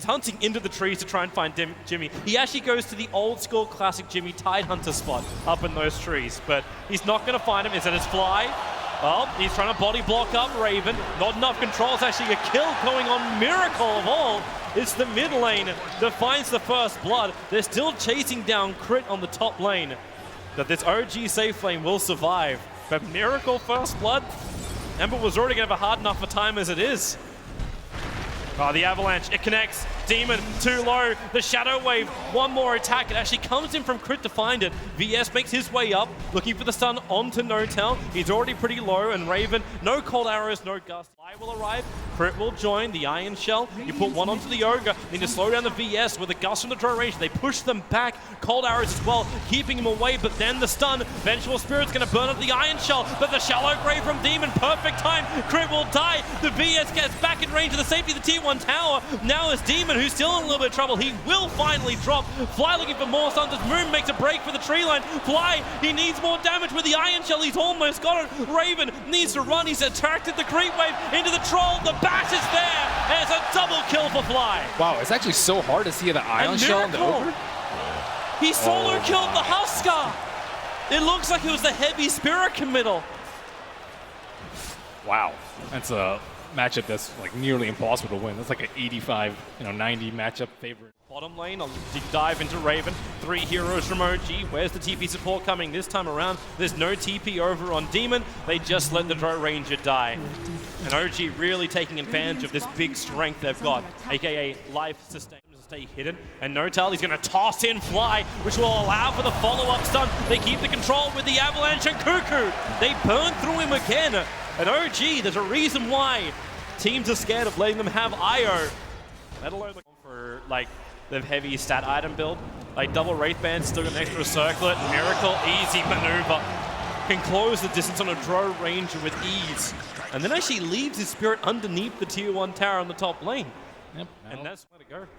hunting into the trees to try and find Jimmy. He actually goes to the old school classic Jimmy Tide Hunter spot up in those trees, but he's not going to find him. Instead, it's Fly. Well, he's trying to body block up Raven. Not enough control. It's actually a kill going on Miracle of all. It's the mid lane that finds the first blood. They're still chasing down Crit on the top lane. That this OG safe lane will survive. But Miracle first blood, Ember was already going to have a hard enough a time as it is. Oh, the Avalanche, it connects. Demon, too low. The Shadow Wave, one more attack. It actually comes in from Crit to find it. VS makes his way up, looking for the stun onto N0tail. He's already pretty low, and Raven, no cold arrows, no gust. Fly will arrive, Crit will join, the Iron Shell. You put one onto the Ogre, need to slow down the VS with a gust from the draw range. They push them back, cold arrows as well, keeping him away, but then the stun. Vengeful Spirit's gonna burn up the Iron Shell, but the Shallow Grave from Demon, perfect time. Crit will die, the VS gets back in range of the safety of the T1 tower. Now it's Demon, who's still in a little bit of trouble. He will finally drop. Fly looking for more stuns as Moon makes a break for the tree line. Fly, he needs more damage with the Iron Shell. He's almost got it. Raven needs to run. He's attracted the creep wave into the troll. The bash is there. And it's a double kill for Fly. Wow, it's actually so hard to see the Iron Shell in the over. He solo killed the Husker. It looks like it was the heavy spirit committal. Wow, that's a matchup that's like nearly impossible to win. That's like an 85, 90 matchup favorite. Bottom lane, I'll deep dive into Raven. 3 heroes from OG. Where's the TP support coming this time around? There's no TP over on Demon. They just let the Drow Ranger die. And OG really taking advantage of this big strength they've got, aka life sustain to stay hidden. And N0tail, he's going to toss in Fly, which will allow for the follow-up stun. They keep the control with the Avalanche and Kuku. They burn through him again. And OG, there's a reason why teams are scared of letting them have IO. Let alone for like the heavy stat item build. Like double Wraith Band, still got an extra circlet. Miracle, easy maneuver. Can close the distance on a Drow Ranger with ease. And then actually leaves his spirit underneath the tier 1 tower on the top lane. Yep. And that's where to go.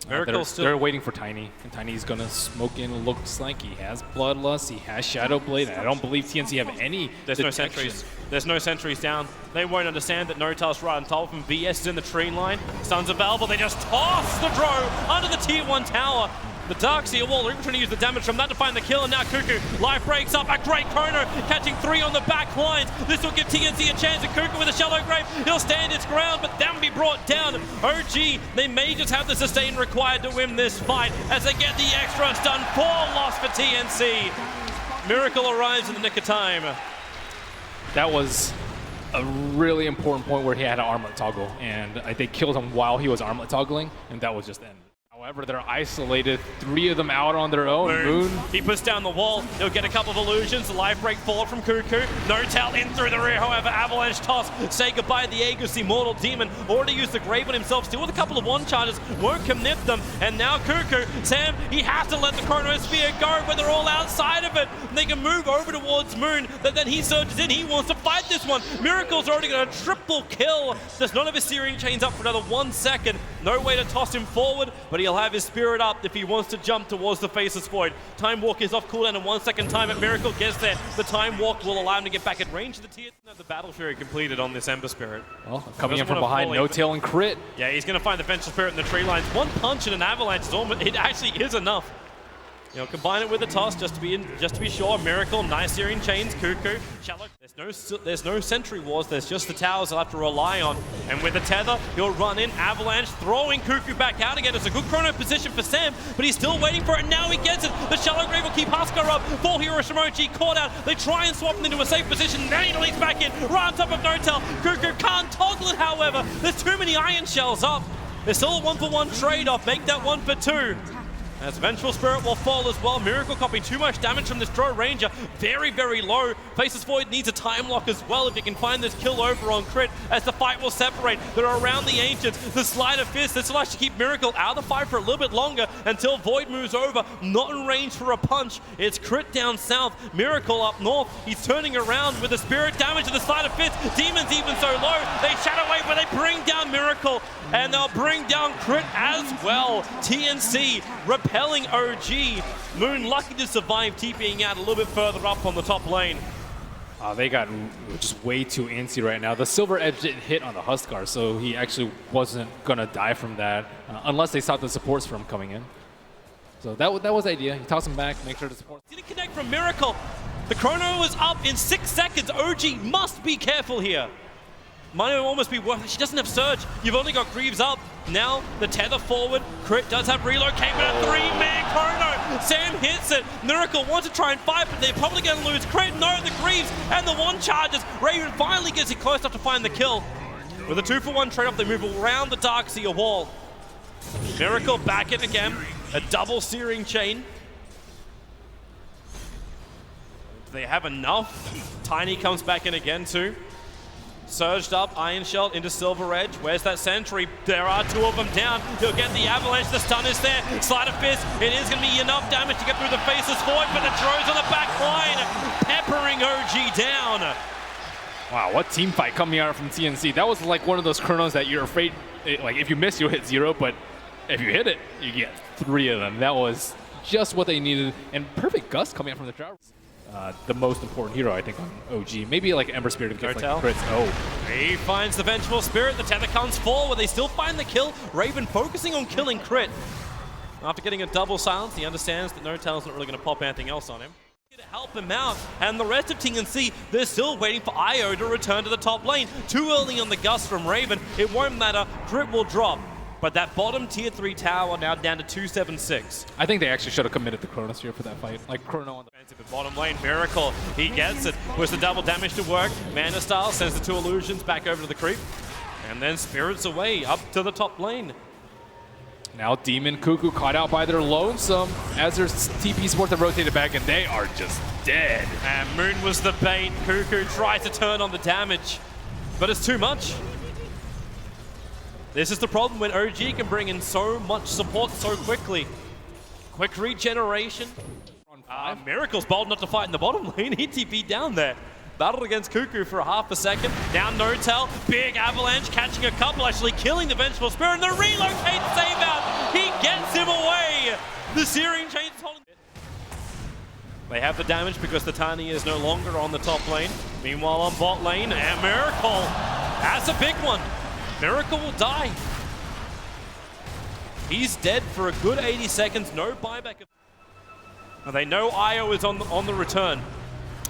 Miracle still. They're waiting for Tiny, and Tiny's gonna smoke in. Looks like he has Bloodlust, he has Shadow Blade. I don't believe TNC have any. There's no sentries. There's no sentries down. They won't understand that N0tail's right on top of him. VS is in the tree line. Stuns available. They just toss the Drow under the tier 1 tower. The Darkseer wall, they're trying to use the damage from that to find the kill, and now Kuku, life breaks up, a great Chrono, catching 3 on the back lines. This will give TNC a chance, and Kuku with a Shallow Grave, he'll stand his ground, but then be brought down. OG, they may just have the sustain required to win this fight, as they get the extra stun, 4 loss for TNC. Miracle arrives in the nick of time. That was a really important point where he had an armlet toggle, and they killed him while he was armlet toggling, and that was just the end. However, they're isolated, 3 of them out on their own. Moon. He puts down the wall. He'll get a couple of illusions. The life break forward from Kuku. N0tail in through the rear, however. Avalanche toss. Say goodbye to the Aegis, Immortal Demon. Already used the Grave on himself. Still with a couple of one charges. Won't commit them. And now Kuku, Sam, he has to let the Chronosphere go, but they're all outside of it. And they can move over towards Moon. But then he surges in. He wants to fight this one. Miracle's already got a triple kill. Does not have his Searing Chains up for another 1 second. No way to toss him forward, but he'll have his spirit up if he wants to jump towards the Faceless Void. Time Walk is off cooldown in 1 second time, and Miracle gets there. The Time Walk will allow him to get back at range of the tier. The Battle Fury completed on this Ember Spirit. Well, coming in from behind, N0tail and Crit. Yeah, he's going to find the Vengeful Spirit in the tree lines. 1 punch and an Avalanche is almost, it actually is enough. Combine it with the toss just to be sure. Miracle, nice Searing Chains, Kuku, Shallow. There's no sentry wars. There's just the towers he'll have to rely on. And with the tether, he'll run in. Avalanche throwing Kuku back out again. It's a good chrono position for Sam, but he's still waiting for it. Now he gets it. The Shallow Grave will keep Husker up. 4 heroes from OG caught out. They try and swap him into a safe position. Now he leads back in. Right on top of N0tail. Kuku can't toggle it, however. There's too many Iron Shells up. There's still a 1-for-1 trade-off. Make that 1 for 2. As Vengeful Spirit will fall as well. Miracle copying too much damage from this Drow Ranger. Very, very low. Faceless Void needs a time lock as well if he can find this kill over on Crit, as the fight will separate. They're around the Ancients. The Sleight of Fist. This will actually keep Miracle out of the fight for a little bit longer until Void moves over. Not in range for a punch. It's Crit down south. Miracle up north. He's turning around with the Spirit damage to the Sleight of Fist. Demon's even so low. They Shadow Wave, but they bring down Miracle. And they'll bring down Crit as well. TNC repelling OG. Moon lucky to survive, TPing out a little bit further up on the top lane. They got just way too antsy right now. The Silver Edge didn't hit on the Huskar, so he actually wasn't going to die from that unless they stopped the supports from coming in. So that was the idea. He tossed him back, make sure the support. Didn't connect from Miracle. The chrono was up in 6 seconds. OG must be careful here. Might almost be worth it. She doesn't have Surge. You've only got Greaves up. Now the tether forward. Crit does have relocate, but a 3-man chrono. Sam hits it. Miracle wants to try and fight, but they're probably going to lose. Crit, no, the Greaves and the one charges. Raven finally gets it close enough to find the kill. With a 2-for-1 trade-off, they move around the Darkseer wall. Miracle back in again. A double searing chain. They have enough. Tiny comes back in again too. Surged up, Iron Shell into Silver Edge. Where's that sentry? There are 2 of them down. He'll get the avalanche. The stun is there. Sleight of Fist. It is going to be enough damage to get through the Faceless Void, but the Drones on the back line, peppering OG down. Wow, what team fight coming out from TNC. That was like one of those chronos that you're afraid, like if you miss, you'll hit 0, but if you hit it, you get 3 of them. That was just what they needed. And perfect gust coming out from the Drow. The most important hero, I think, on OG. Maybe like Ember Spirit gets like crits. Oh. He finds the Vengeful Spirit. The tether comes forward. They still find the kill. Raven focusing on killing Crit. After getting a double silence, he understands that N0tail's not really going to pop anything else on him. To help him out, and the rest of TNC, they're still waiting for IO to return to the top lane. Too early on the gust from Raven. It won't matter. Crit will drop. But that bottom tier 3 tower now down to 276. I think they actually should have committed the Chronosphere for that fight. Like Chrono on the bottom lane, Miracle, he gets it. Puts the double damage to work. Mana Style sends the 2 illusions back over to the creep. And then Spirits away up to the top lane. Now Demon.Kuku caught out by their lonesome as their TP supports have rotated back and they are just dead. And Moon was the bait. Kuku tries to turn on the damage, but it's too much. This is the problem when OG can bring in so much support so quickly. Quick regeneration. Miracle's bold not to fight in the bottom lane. He TP'd down there. Battled against Kuku for a half a second. Now N0tail, big avalanche, catching a couple, actually killing the Vengeful Spirit. And the relocate save out. He gets him away. The Searing Chain is holding. They have the damage because the Tiny is no longer on the top lane. Meanwhile on bot lane, and Miracle. That's a big one. Miracle will die. He's dead for a good 80 seconds. No buyback. They know IO is on the return.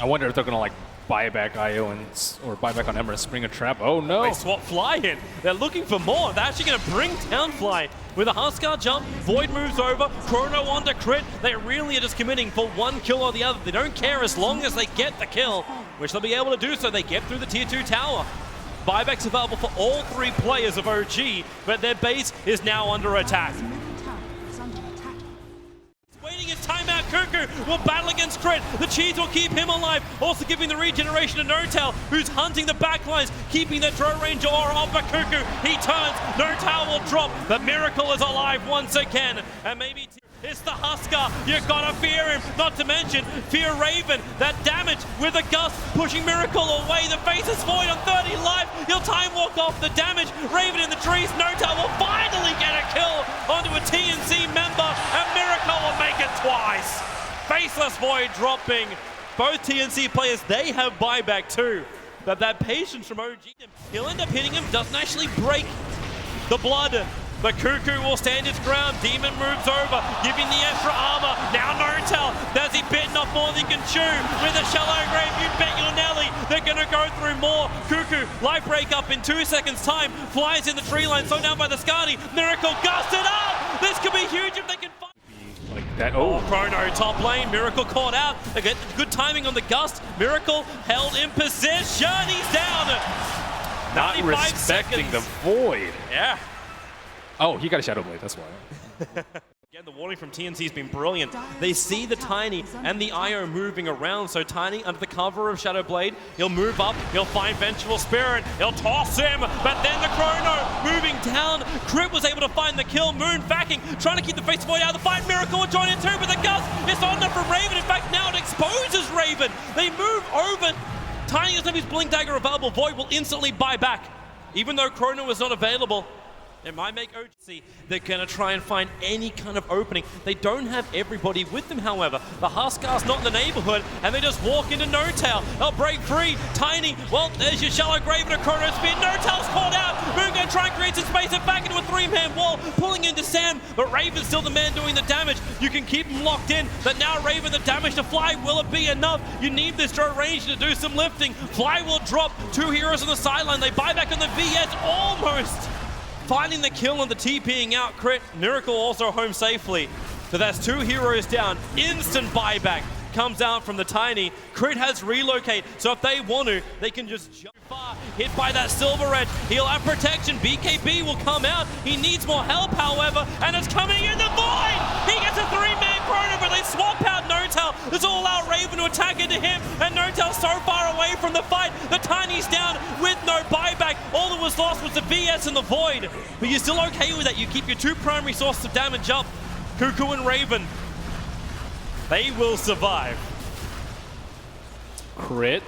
I wonder if they're gonna like buy back IO or buy back on Ember and spring a trap. Oh no! They swap Fly in. They're looking for more. They're actually gonna bring down Fly with a Huskar jump. Void moves over. Chrono on to Crit. They really are just committing for one kill or the other. They don't care as long as they get the kill, which they'll be able to do so. They get through the tier 2 tower. Buybacks available for all 3 players of OG, but their base is now under attack. Waiting his timeout, Kuku will battle against Crit. The cheese will keep him alive, also giving the regeneration to N0tail, who's hunting the backlines, keeping the Drow Ranger aura off of Kuku. He turns, N0tail will drop, but Miracle is alive once again, and maybe it's the Huskar. You gotta fear him. Not to mention, fear Raven. That damage with a gust pushing Miracle away. The Faceless Void on 30 life. He'll time walk off the damage. Raven in the trees. N0tail will finally get a kill onto a TNC member, and Miracle will make it twice. Faceless Void dropping. Both TNC players, they have buyback too. But that patience from OG, he'll end up hitting him. Doesn't actually break the blood. But Kuku will stand his ground. Demon moves over, giving the extra armor. Now N0tail, has he bitten off more than he can chew? With a shallow grave, you bet your Nelly. They're gonna go through more. Kuku, life break up in 2 seconds time. Flies in the tree line, slowed down by the Skadi. Miracle gusted up. This could be huge if they can find. Like that. Oh, Chrono top lane. Miracle caught out. They get good timing on the gust. Miracle held in position. He's down. Not 95 respecting seconds. the void. Yeah. Oh, he got a Shadow Blade, that's why. Again, the warning from TNC's been brilliant. They see the Tiny and the IO moving around, so Tiny, under the cover of Shadow Blade, he'll move up, he'll find Vengeful Spirit, he'll toss him, but then the Chrono moving down. Crit was able to find the kill, Moon backing, trying to keep the Faceless Void out of the fight. Miracle will join in too, but the gust is on enough from Raven. In fact, now it exposes Raven. They move over. Tiny doesn't have his Blink Dagger available. Void will instantly buy back. Even though Chrono is not available, It might make OG see they're going to try and find any kind of opening. They don't have everybody with them, however. The Huskar's not in the neighborhood, and they just walk into No-Tail. They'll break free. Tiny, well, there's your shallow grave and a chrono spin. No-Tail's caught out. Mungo trying to create some space and back into a three-man wall, pulling into Sam, but Raven's still the man doing the damage. You can keep him locked in, but now Raven the damage to Fly. Will it be enough? You need this Joe range to do some lifting. Fly will drop. Two heroes on the sideline. They buy back on the VS almost. Finding the kill on the TPing out crit. Miracle also home safely. So that's two heroes down. Instant buyback comes out from the Tiny. Crit has relocate, so if they want to, they can just jump far. Hit by that Silver Edge. He'll have protection. BKB will come out. He needs more help, however, and it's coming in the void. He gets a three-man chrono, but they swap out No-Tail. This will allow Raven to attack into him, and No-Tail's so far away from the fight. The Tiny's down with no buyback. All that was lost was the VS and the void. But you're still okay with that. You keep your two primary sources of damage up. Kuku and Raven. They will survive. Crit,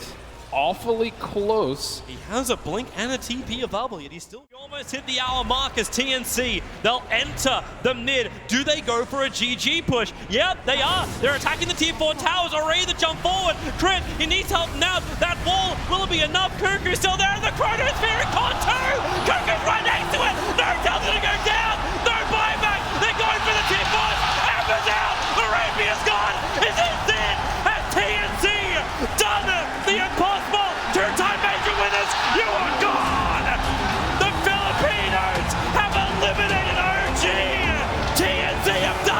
awfully close. He has a blink and a TP available, yet he's still almost hit the hour mark as TNC. They'll enter the mid. Do they go for a GG push? Yep, they are. They're attacking the tier 4 towers. Already the jump forward. Crit, he needs help now. That wall, will it be enough? Kuku's still there, and the chronosphere caught too. Kuku's right next to it. No-Tail's gonna go down. No buyback. They're going for the tier 4s. Amber's out. Arabia's gone. Is it then? Has TNC done the impossible? Two-time major winners. You are gone. The Filipinos have eliminated OG. TNC have done